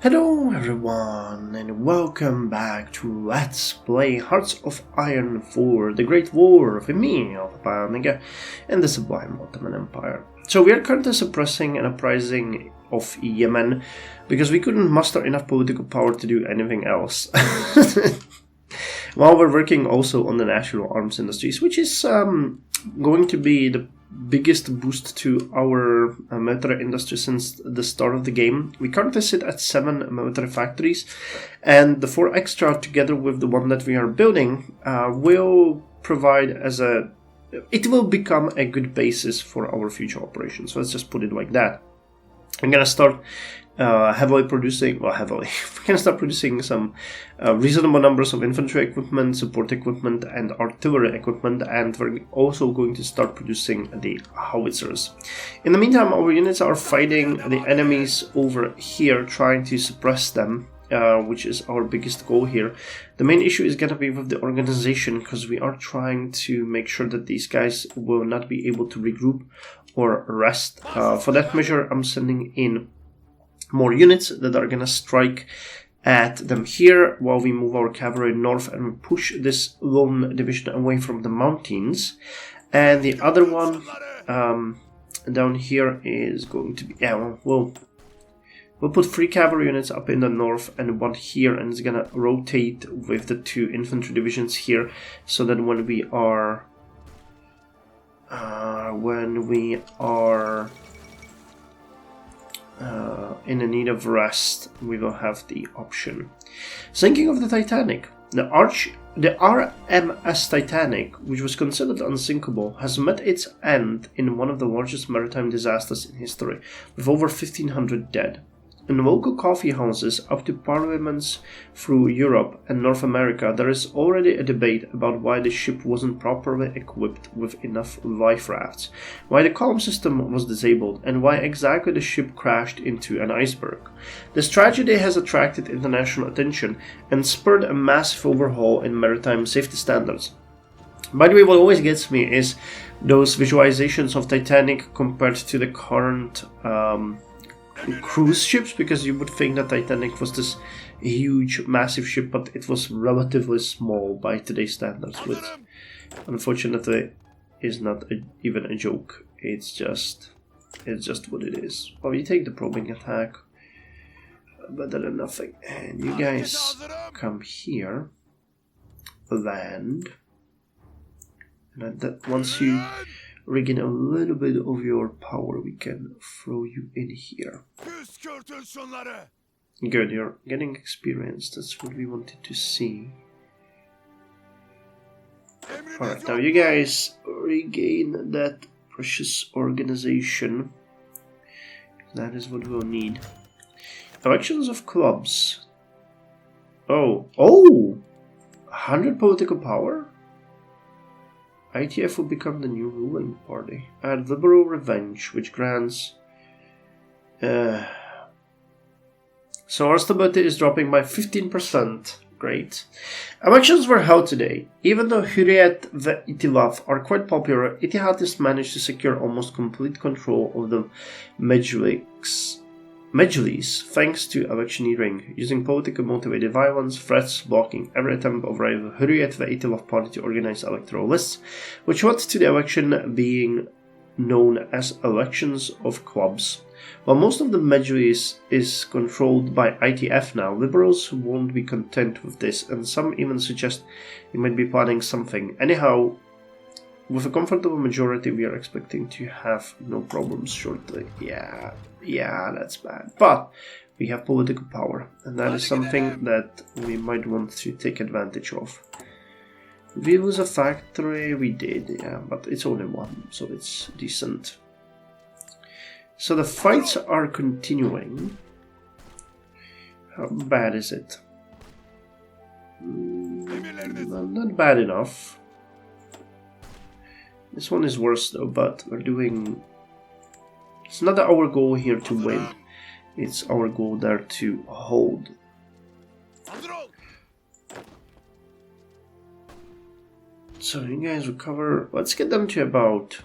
Hello everyone and welcome back to Let's Play Hearts of Iron 4, the Great War of Yemen, and the Sublime Ottoman Empire. So we are currently suppressing an uprising of Yemen because we couldn't muster enough political power to do anything else. While we're working also on the national arms industries, which is going to be the biggest boost to our military industry since the start of the game. We currently sit at 7 military factories, and the 4 extra together with the one that we are building will provide it will become a good basis for our future operations. So let's just put it like that. I'm gonna start heavily producing, we're gonna start producing some reasonable numbers of infantry equipment, support equipment, and artillery equipment, and we're also going to start producing the howitzers. In the meantime, our units are fighting the enemies over here, trying to suppress them, which is our biggest goal here. The main issue is gonna be with the organization, because we are trying to make sure that these guys will not be able to regroup or rest. For that measure, I'm sending in more units that are gonna strike at them here while we move our cavalry north and push this lone division away from the mountains. And the other one down here is going to be, we'll put 3 cavalry units up in the north and 1 here, and it's gonna rotate with the 2 infantry divisions here, so that when we are in the need of rest, we will have the option. Sinking of the Titanic. The RMS Titanic, which was considered unsinkable, has met its end in one of the largest maritime disasters in history, with over 1,500 dead. In local coffee houses up to parliaments through Europe and North America, there is already a debate about why the ship wasn't properly equipped with enough life rafts, why the column system was disabled, and why exactly the ship crashed into an iceberg. This tragedy has attracted international attention and spurred a massive overhaul in maritime safety standards. By the way, what always gets me is those visualizations of Titanic compared to the current cruise ships, because you would think that Titanic was this huge, massive ship, but it was relatively small by today's standards, which unfortunately is not even a joke. It's just what it is. Well, you take the probing attack, better than nothing. And you guys come here, land, and that once you regain a little bit of your power, we can throw you in here. Good, you're getting experience. That's what we wanted to see. Alright, now you guys regain that precious organization. That is what we'll need. Elections of clubs. Oh! 100 political power? ITF will become the new ruling party. Add Liberal Revenge, which grants... So our stability is dropping by 15%. Great. Elections were held today. Even though Hurriyet ve Itilaf are quite popular, Ittihadis managed to secure almost complete control of the Majlis, thanks to electioneering, using politically motivated violence, threats, blocking every attempt of rival Hurriyet ve Itilaf party to organize electoral lists, which led to the election being known as elections of clubs. While most of the Majlis is controlled by ITF now, liberals won't be content with this, and some even suggest they might be planning something. Anyhow, with a comfortable majority, we are expecting to have no problems shortly. Yeah, that's bad. But we have political power, and that is something that we might want to take advantage of. We lose a factory, we did, yeah, but it's only one, so it's decent. So the fights are continuing. How bad is it? Not bad enough. This one is worse though, but we're doing... It's not our goal here to win. It's our goal there to hold. So you guys recover. Let's get them to about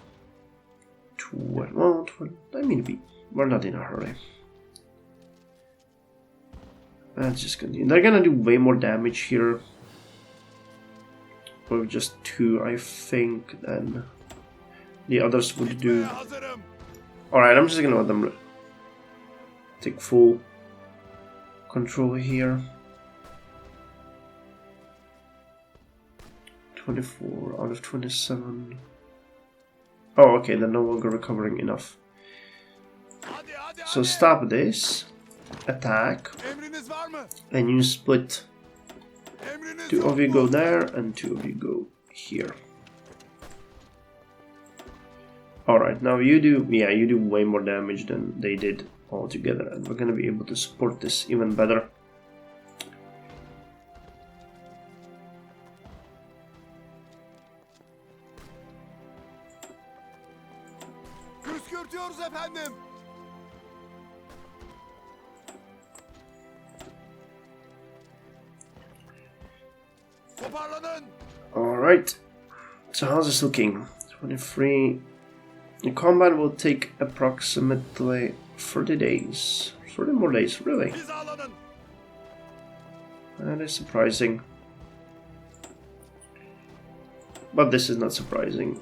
12. Well, I mean, we're not in a hurry. Let's just continue. They're gonna do way more damage here with just 2, I think, than the others would do. Alright, I'm just gonna let them take full control here. 24 out of 27. Oh, okay, they're no longer recovering enough. So stop this. Attack. And you split. 2 of you go there and 2 of you go here. Alright, now you do, yeah, you do way more damage than they did altogether, and we're gonna be able to support this even better. Alright, so how's this looking? 23. The combat will take approximately 30 days. 30 more days, really? That is surprising. But this is not surprising.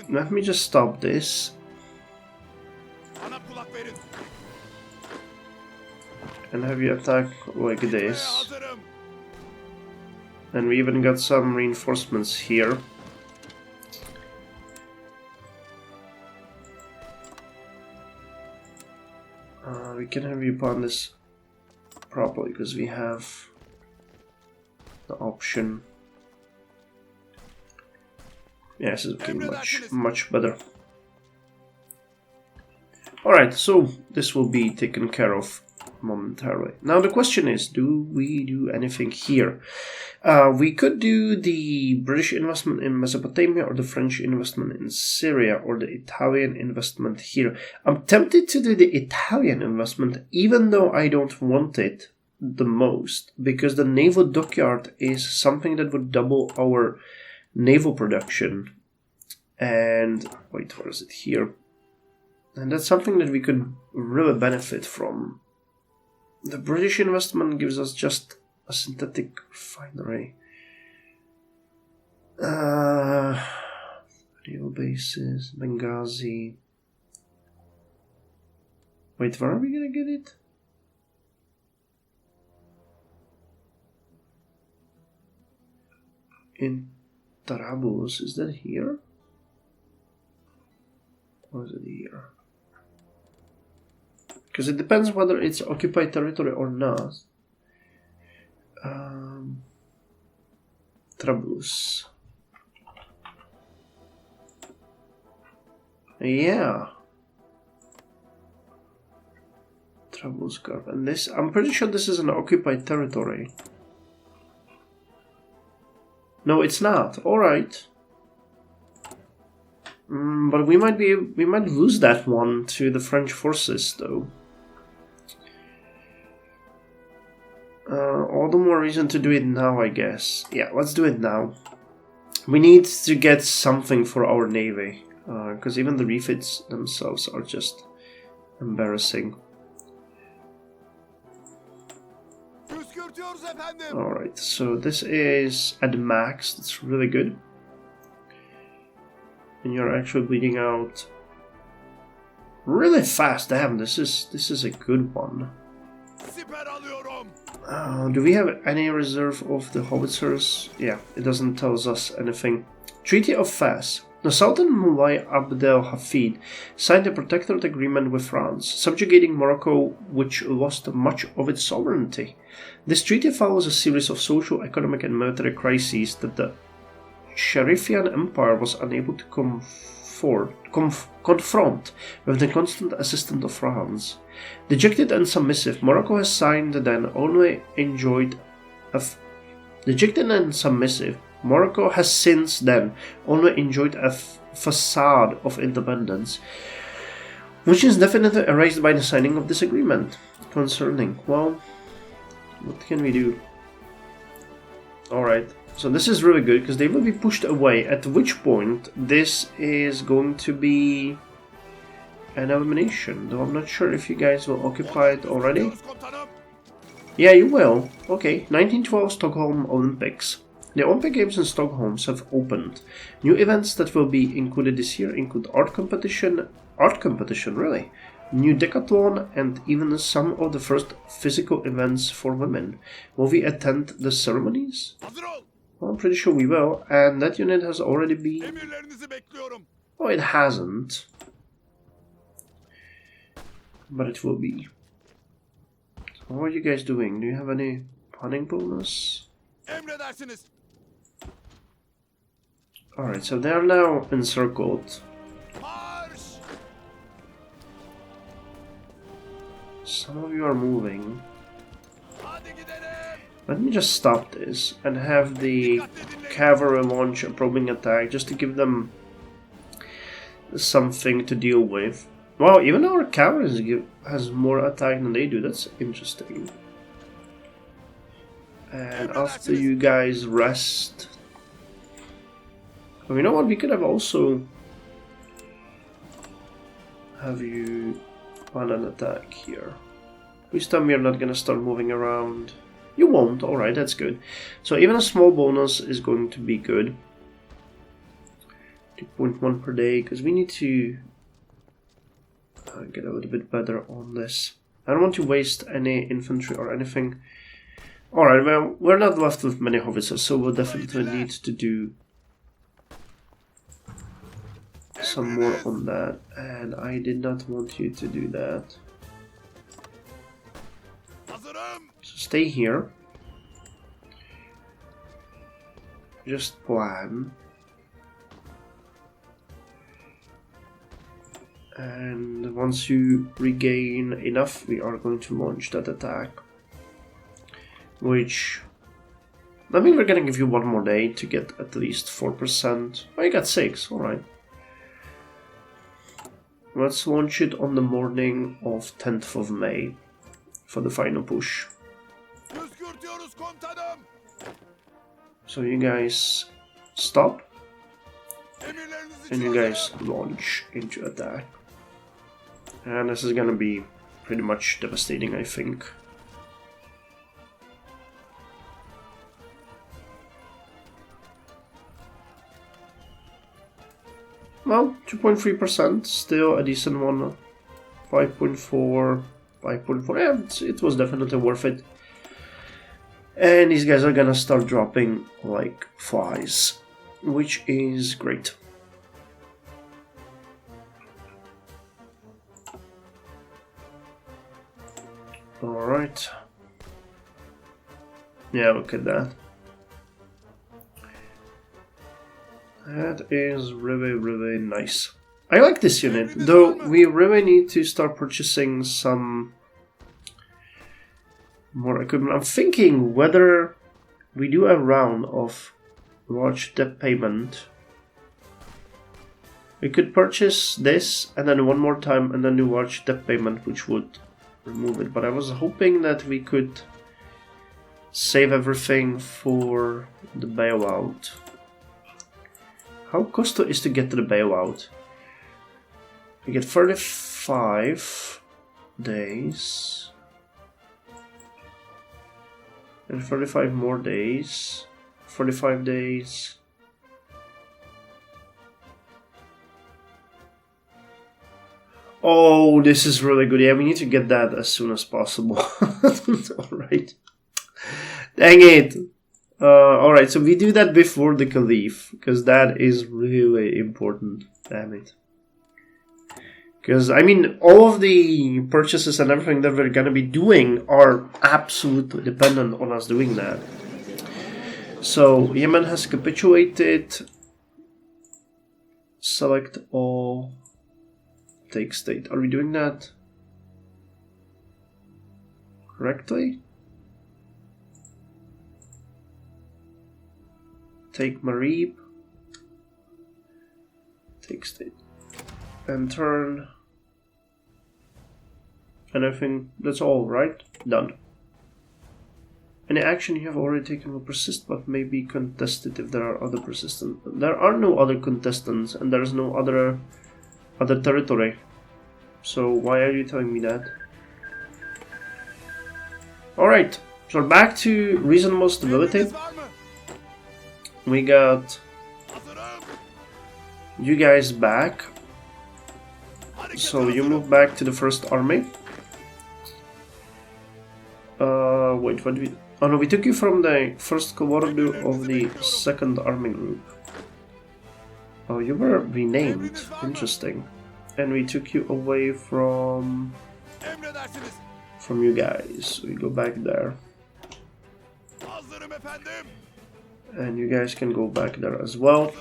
Let me just stop this. And have you attack like this. And we even got some reinforcements here. We can have you pawn this properly because we have the option. Yeah, this is looking much better. Alright, so this will be taken care of momentarily. Now the question is, do we do anything here? We could do the British investment in Mesopotamia, or the French investment in Syria, or the Italian investment here. I'm tempted to do the Italian investment, even though I don't want it the most, because the naval dockyard is something that would double our naval production. And wait, where is it here? And that's something that we could really benefit from. The British investment gives us just a synthetic refinery. Naval bases, Benghazi. Wait, where are we gonna get it? In Tarabus, is that here? Or is it here? Because it depends whether it's occupied territory or not. Trablus. Yeah. Trablus curve. And this, I'm pretty sure this is an occupied territory. No, it's not. Alright. But we might lose that one to the French forces, though. All the more reason to do it now, I guess. Yeah, let's do it now. We need to get something for our navy, because even the refits themselves are just embarrassing. Alright, so this is at max, that's really good. And you're actually bleeding out really fast. Damn, this is a good one. Do we have any reserve of the howitzers? Yeah, it doesn't tell us anything. Treaty of Fez. The Sultan Mulay Abdel Hafid signed a protectorate agreement with France, subjugating Morocco, which lost much of its sovereignty. This treaty follows a series of social, economic and military crises that the Sharifian Empire was unable to confront with the constant assistance of France. Dejected and submissive, Morocco has since then only enjoyed a facade of independence, which is definitely erased by the signing of this agreement. Concerning, well, what can we do? Alright. So this is really good, because they will be pushed away, at which point this is going to be an elimination, though I'm not sure if you guys will occupy it already. Yeah, you will. Okay, 1912 Stockholm Olympics. The Olympic Games in Stockholm have opened. New events that will be included this year include art competition, really? New decathlon, and even some of the first physical events for women. Will we attend the ceremonies? Well, I'm pretty sure we will, and that unit has already been... Oh, it hasn't. But it will be. So what are you guys doing? Do you have any punning bonus? Alright, so they are now encircled. Some of you are moving. Let me just stop this and have the cavalry launch a probing attack just to give them something to deal with. Wow, even our cavalry has more attack than they do. That's interesting. And after you guys rest... Oh, you know what? We could have also... have you on an attack here. This time we are not gonna start moving around. You won't, alright, that's good. So even a small bonus is going to be good. 2.1 per day, because we need to get a little bit better on this. I don't want to waste any infantry or anything. Alright, well, we're not left with many howitzers, so we'll definitely need to do some more on that. And I did not want you to do that. So stay here. Just plan. And once you regain enough, we are going to launch that attack. Which... I mean, we're gonna give you one more day to get at least 4%. Oh, you got 6, alright. Let's launch it on the morning of 10th of May for the final push. So you guys stop, and you guys launch into attack. And this is gonna be pretty much devastating, I think. Well, 2.3%, still a decent one. 5.4, 5.4, yeah, it was definitely worth it. And these guys are gonna start dropping like flies, which is great. Alright. Yeah, look at that. That is really, really nice. I like this unit, though we really need to start purchasing some more equipment. I'm thinking whether we do a round of large debt payment. We could purchase this and then one more time and then do large debt payment, which would remove it. But I was hoping that we could save everything for the bailout. How costly is to get to the bailout? We get 35 days. And 35 more days. 45 days. Oh, this is really good. Yeah, we need to get that as soon as possible. Alright. Dang it. Alright, so we do that before the Caliph, because that is really important. Damn it. Because, I mean, all of the purchases and everything that we're gonna be doing are absolutely dependent on us doing that. So, Yemen has capitulated. Select all. Take state. Are we doing that correctly? Take Marib. Take state. And turn. And I think that's all, right? Done. Any action you have already taken will persist, but may be contested if there are other persistent. There are no other contestants, and there is no other territory. So why are you telling me that? Alright, so back to reasonable stability. We got you guys back. So you move back to the first army. Wait, what did we... Oh no, we took you from the first cohort of the second army group. Oh, you were renamed. Interesting. And we took you away from you guys. We go back there. And you guys can go back there as well.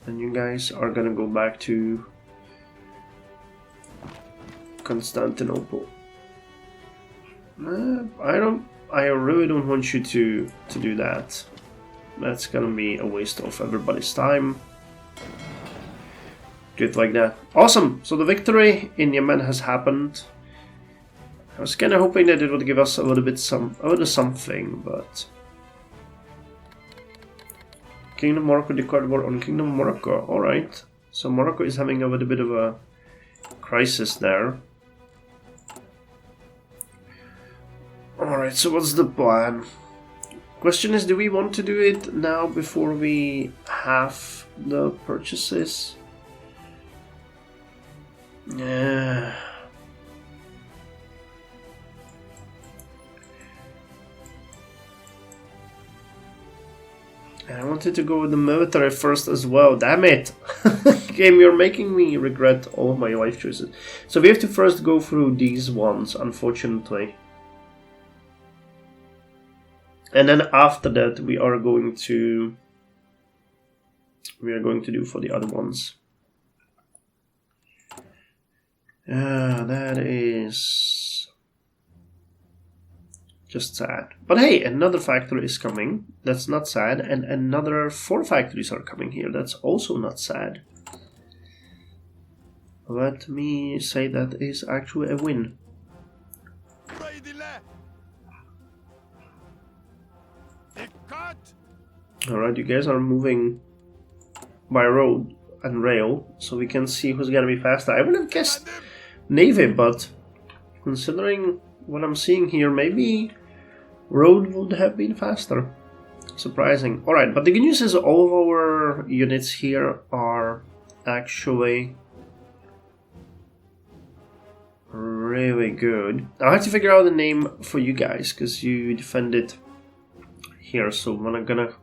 And you guys are gonna go back to Constantinople. I really don't want you to do that. That's gonna be a waste of everybody's time. Do it like that. Awesome! So the victory in Yemen has happened. I was kinda hoping that it would give us a little something, but... Kingdom of Morocco declared war on Kingdom of Morocco. Alright. So Morocco is having a little bit of a crisis there. Alright, so what's the plan? Question is, do we want to do it now before we have the purchases? Yeah. I wanted to go with the military first as well. Damn it! Game, you're making me regret all of my life choices. So we have to first go through these ones, unfortunately. And then after that we are going to do for the other ones. That is just sad. But hey, another factory is coming. That's not sad. And another 4 factories are coming here. That's also not sad. Let me say that is actually a win. Alright, you guys are moving by road and rail, so we can see who's gonna be faster. I would have guessed Navy, but considering what I'm seeing here, maybe road would have been faster. Surprising. Alright, but the good news is all of our units here are actually really good. I'll have to figure out the name for you guys, because you defended here, so I'm gonna...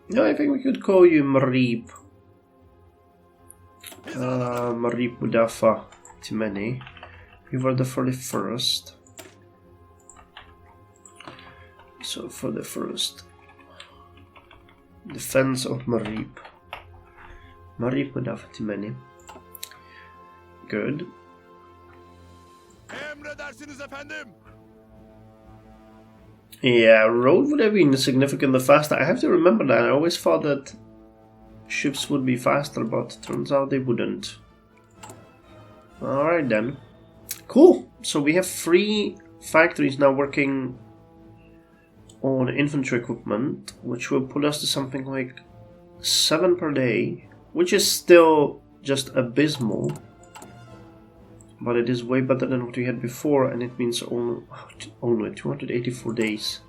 no, I think we could call you Marib. Marib Mudafa Timeni. You were the 41st. So for the first defense of Marib. Marib Mudafa Timeni. Good. Yeah, road would have been significantly faster. I have to remember that. I always thought that ships would be faster, but turns out they wouldn't. Alright then. Cool. So we have 3 factories now working on infantry equipment, which will put us to something like 7 per day, which is still just abysmal. But it is way better than what we had before, and it means only 284 days.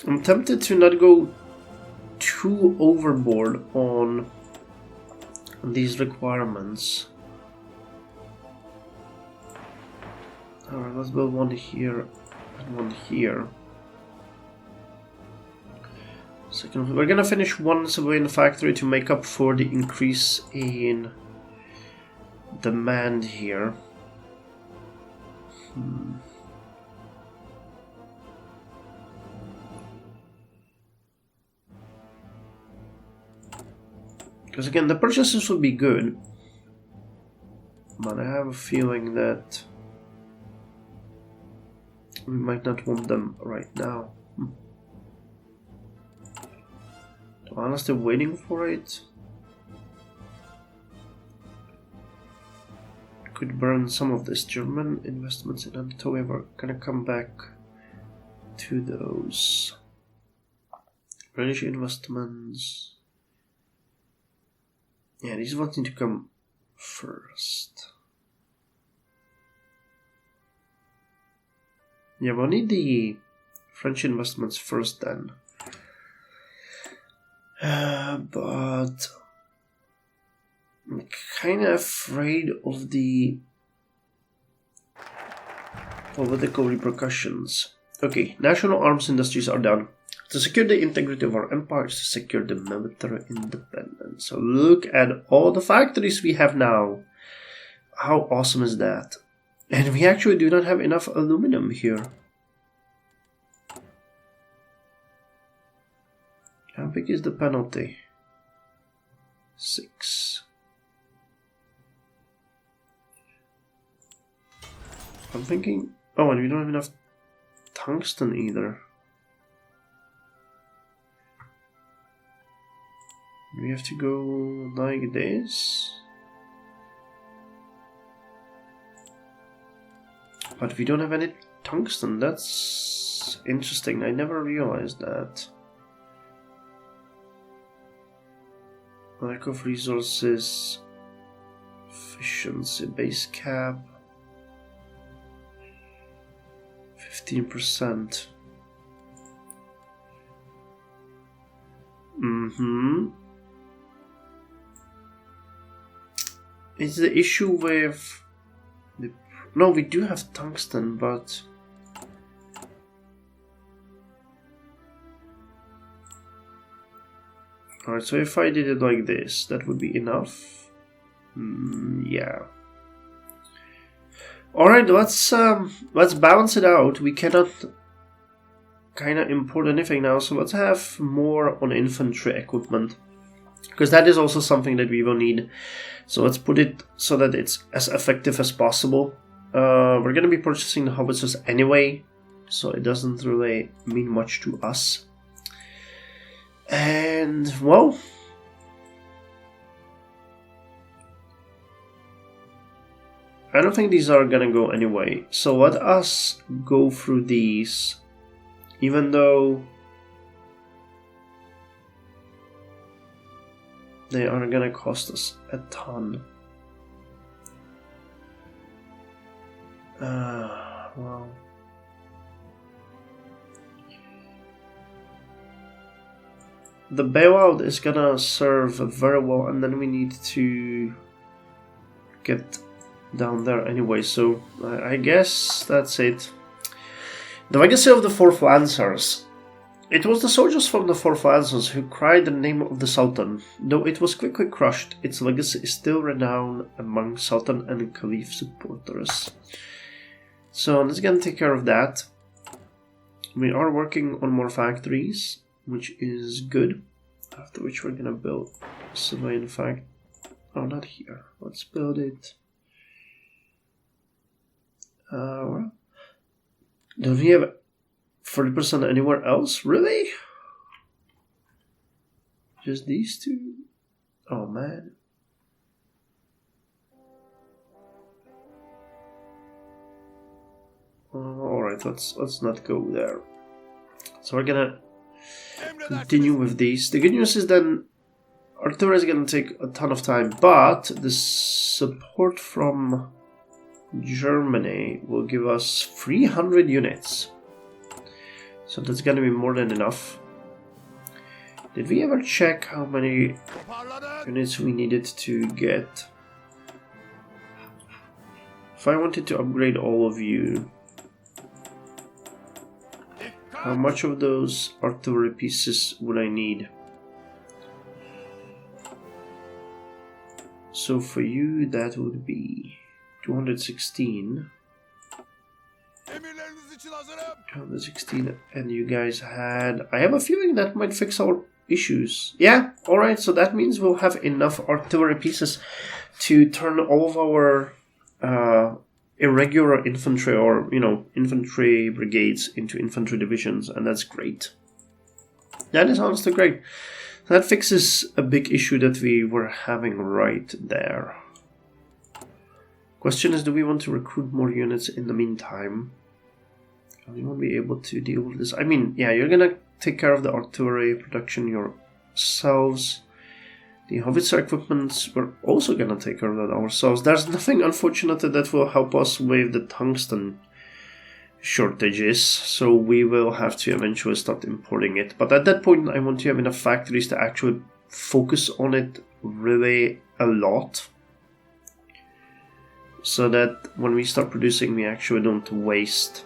I'm tempted to not go too overboard on these requirements. Alright, let's build one here and one here. Second, we're gonna finish one civilian factory to make up for the increase in demand here. Because again, the purchases would be good, but I have a feeling that we might not want them right now. I'm still waiting for it. Could burn some of this German investments in Anatolia. We're gonna come back to those. British investments. Yeah, these ones need to come first. Yeah, we'll need the French investments first then. But I'm kind of afraid of the political repercussions. Okay, national arms industries are done. To secure the integrity of our empire is to secure the military independence. So look at all the factories we have now. How awesome is that? And we actually do not have enough aluminum here. How big is the penalty? 6. I'm thinking... Oh, and we don't have enough tungsten either. We have to go like this. But we don't have any tungsten. That's interesting. I never realized that. Lack of resources. Efficiency base cap. 15%. Is the issue with the... No, we do have tungsten, but... Alright, so if I did it like this, that would be enough. Yeah. Alright, let's balance it out. We cannot kind of import anything now, so let's have more on infantry equipment. Because that is also something that we will need. So let's put it so that it's as effective as possible. We're going to be purchasing the howitzers anyway, so it doesn't really mean much to us. And, well... I don't think these are going to go anyway. So let us go through these, even though... they are gonna cost us a ton. Well. The bailout is gonna serve very well, and then we need to get down there anyway, so I guess that's it. The legacy of the 4th Lancers. It was the soldiers from the 4th Lancers who cried the name of the Sultan. Though it was quickly crushed, its legacy is still renowned among Sultan and Caliph supporters. So let's get take care of that. We are working on more factories, which is good. After which we're gonna build a civilian factory. Oh, not here. Let's build it. Well, don't we have 40% anywhere else? Really? Just these two? Oh man. Alright, let's not go there. So we're gonna continue with these. The good news is then artillery is gonna take a ton of time, but the support from Germany will give us 300 units. So that's gonna be more than enough. Did we ever check how many units we needed to get? If I wanted to upgrade all of you, how much of those artillery pieces would I need? So for you that would be 216. 216, and you guys had... I have a feeling that might fix our issues. Yeah, alright, so that means we'll have enough artillery pieces to turn all of our irregular infantry or, you know, infantry brigades into infantry divisions, and that's great. That is honestly great. That fixes a big issue that we were having right there. Question is, do we want to recruit more units in the meantime? We won't be able to deal with this. I mean, yeah, you're gonna take care of the artillery production yourselves. The howitzer equipment, we're also gonna take care of that ourselves. There's nothing, unfortunately, that will help us with the tungsten shortages, so we will have to eventually start importing it. But at that point, I want to have enough factories to actually focus on it really a lot, so that when we start producing, we actually don't waste.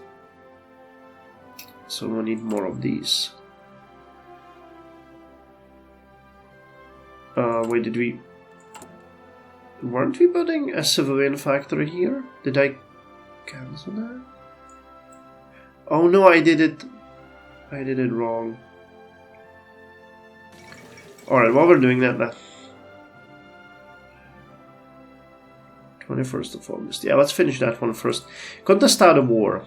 So we need more of these. Wait, weren't we building a civilian factory here? Did I cancel that? Oh no, I did it wrong. Alright, while we're doing that, 21st of August. Yeah, let's finish that one first. Contestado War.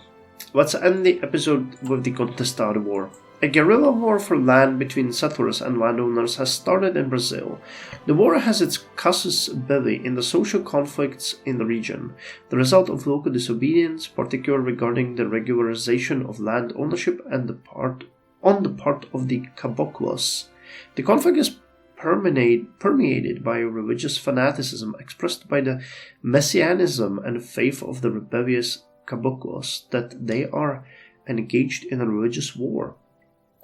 Let's end the episode with the Contestado War. A guerrilla war for land between settlers and landowners has started in Brazil. The war has its casus belli in the social conflicts in the region, the result of local disobedience, particularly regarding the regularization of land ownership and on the part of the caboclos. The conflict is permeated by religious fanaticism expressed by the messianism and faith of the rebellious caboclos that they are engaged in a religious war.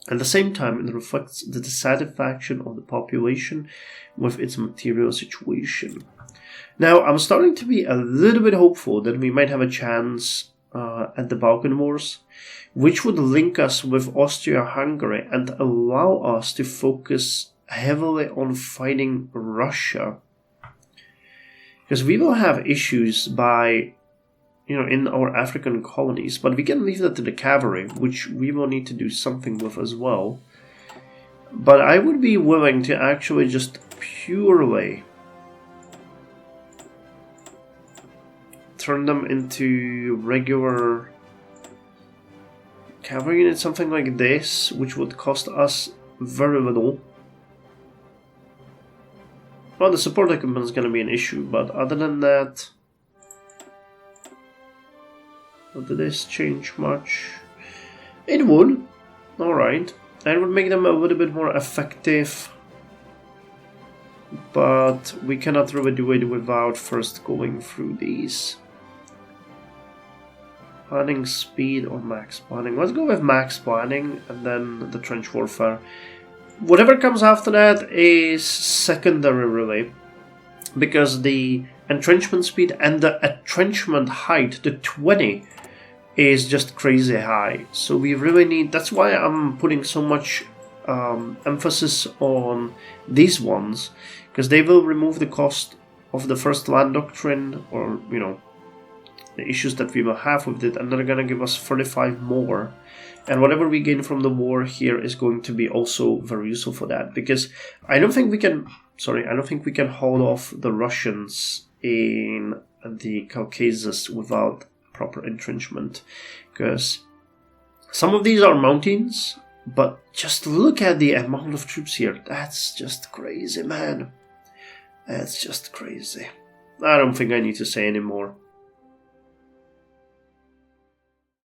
At the same time, it reflects the dissatisfaction of the population with its material situation. Now, I'm starting to be a little bit hopeful that we might have a chance at the Balkan Wars, which would link us with Austria-Hungary and allow us to focus heavily on fighting Russia. Because we will have issues in our African colonies, but we can leave that to the cavalry, which we will need to do something with as well. But I would be willing to actually just purely turn them into regular cavalry units, something like this, which would cost us very little. Well, the support equipment is going to be an issue, but other than that, did this change much? It would. Alright. I would make them a little bit more effective. But we cannot really do it without first going through these. Planning speed or max planning? Let's go with max planning and then the trench warfare. Whatever comes after that is secondary really. Because the entrenchment speed and the entrenchment height, the 20, is just crazy high. So we really need, that's why I'm putting so much emphasis on these ones, because they will remove the cost of the first land doctrine, or the issues that we will have with it, and they're gonna give us 35 more, and whatever we gain from the war here is going to be also very useful for that, because I don't think we can hold off the Russians in the Caucasus without proper entrenchment, because some of these are mountains, but just look at the amount of troops here. That's just crazy, man. That's just crazy. I don't think I need to say any more.